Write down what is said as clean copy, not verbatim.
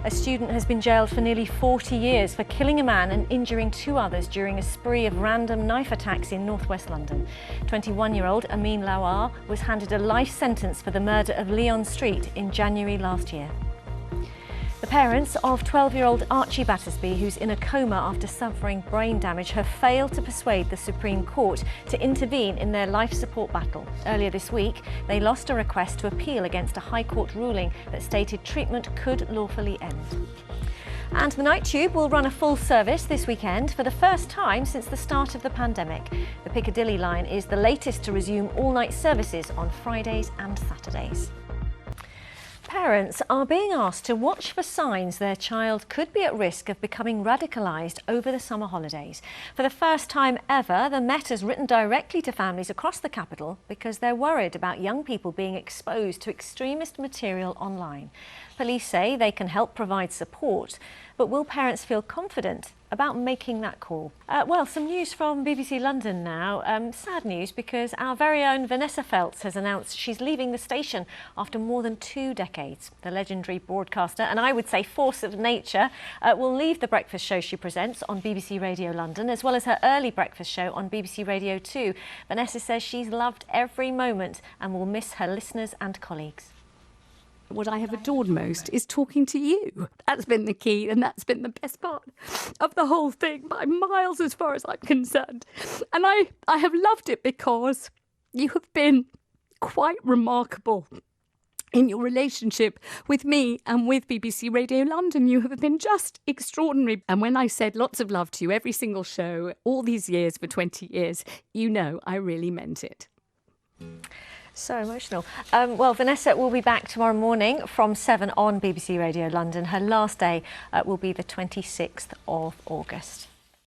A student has been jailed for nearly 40 years for killing a man and injuring 2 others during a spree of random knife attacks in northwest London. 21-year-old Amin Lawar was handed a life sentence for the murder of Leon Street in January last year. The parents of 12-year-old Archie Battersbee, who's in a coma after suffering brain damage, have failed to persuade the Supreme Court to intervene in their life support battle. Earlier this week, they lost a request to appeal against a High Court ruling that stated treatment could lawfully end. And the Night Tube will run a full service this weekend for the first time since the start of the pandemic. The Piccadilly line is the latest to resume all-night services on Fridays and Saturdays. Parents are being asked to watch for signs their child could be at risk of becoming radicalised over the summer holidays. For the first time ever, the Met has written directly to families across the capital because they're worried about young people being exposed to extremist material online. Police say they can help provide support, but will parents feel confident about making that call? Well, some news from BBC London now. Sad news because our very own Vanessa Phelps has announced she's leaving the station after more than 2 decades. The legendary broadcaster, and I would say force of nature, will leave the breakfast show she presents on BBC Radio London, as well as her early breakfast show on BBC Radio 2. Vanessa says she's loved every moment and will miss her listeners and colleagues. What I have adored most is talking to you. That's been the key, and that's been the best part of the whole thing by miles as far as I'm concerned. And I have loved it because you have been quite remarkable in your relationship with me and with BBC Radio London. You have been just extraordinary. And when I said lots of love to you every single show, all these years for 20 years, you know I really meant it. So emotional. Well, Vanessa will be back tomorrow morning from 7 on BBC Radio London. Her last day will be the 26th of August.